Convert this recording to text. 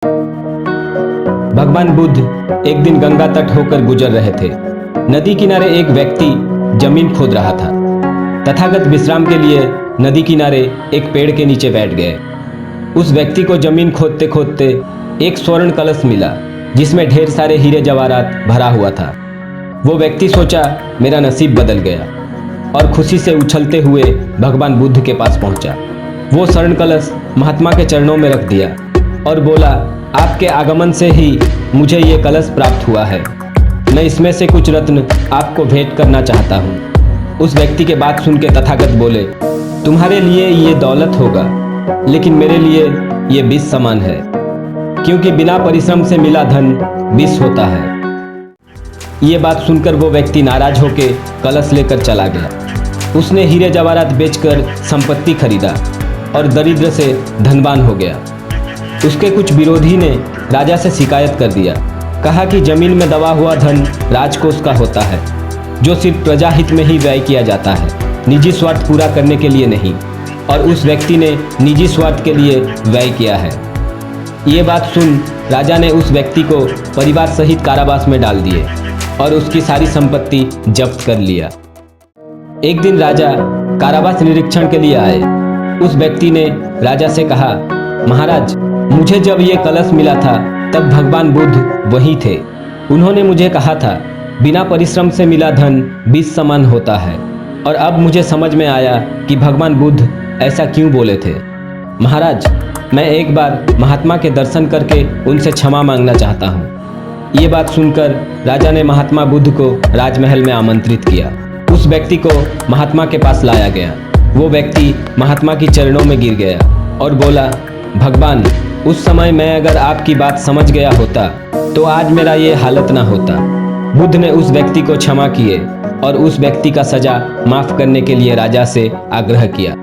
भगवान बुद्ध एक दिन गंगा तट होकर गुजर रहे थे। नदी किनारे एक व्यक्ति जमीन खोद रहा था। तथागत विश्राम के लिए नदी किनारे एक पेड़ के नीचे बैठ गए। उस व्यक्ति को जमीन खोदते खोदते एक स्वर्ण कलश मिला जिसमें ढेर सारे हीरे जवाहरात भरा हुआ था। वो व्यक्ति सोचा, मेरा नसीब बदल गया, और खुशी से उछलते हुए भगवान बुद्ध के पास पहुंचा। वो स्वर्ण कलश महात्मा के चरणों में रख दिया और बोला, आपके आगमन से ही मुझे ये कलश प्राप्त हुआ है। मैं इसमें से कुछ रत्न आपको भेंट करना चाहता हूँ। उस व्यक्ति के बात सुन के तथागत बोले, तुम्हारे लिए ये दौलत होगा, लेकिन मेरे लिए ये विष समान है, क्योंकि बिना परिश्रम से मिला धन विष होता है। ये बात सुनकर वो व्यक्ति नाराज होके कलश लेकर चला गया। उसने हीरे जवाहरात बेचकर संपत्ति खरीदा और दरिद्र से धनवान हो गया। उसके कुछ विरोधी ने राजा से शिकायत कर दिया। कहा कि जमीन में दबा हुआ धन राजकोष का होता है, जो सिर्फ प्रजा हित में ही व्यय किया जाता है, निजी स्वार्थ पूरा करने के लिए नहीं। और उस व्यक्ति ने निजी स्वार्थ के लिए व्यय किया है। ये बात सुन राजा ने उस व्यक्ति को परिवार सहित कारावास में डाल दिए और उसकी सारी संपत्ति जब्त कर लिया। एक दिन राजा कारावास निरीक्षण के लिए आए। उस व्यक्ति ने राजा से कहा, महाराज, मुझे जब ये कलश मिला था तब भगवान बुद्ध वहीं थे। उन्होंने मुझे कहा था, बिना परिश्रम से मिला धन विष समान होता है, और अब मुझे समझ में आया कि भगवान बुद्ध ऐसा क्यों बोले थे। महाराज, मैं एक बार महात्मा के दर्शन करके उनसे क्षमा मांगना चाहता हूँ। ये बात सुनकर राजा ने महात्मा बुद्ध को राजमहल में आमंत्रित किया। उस व्यक्ति को महात्मा के पास लाया गया। वो व्यक्ति महात्मा की चरणों में गिर गया और बोला, भगवान, उस समय मैं अगर आपकी बात समझ गया होता तो आज मेरा ये हालत ना होता। बुद्ध ने उस व्यक्ति को क्षमा किए और उस व्यक्ति का सजा माफ करने के लिए राजा से आग्रह किया।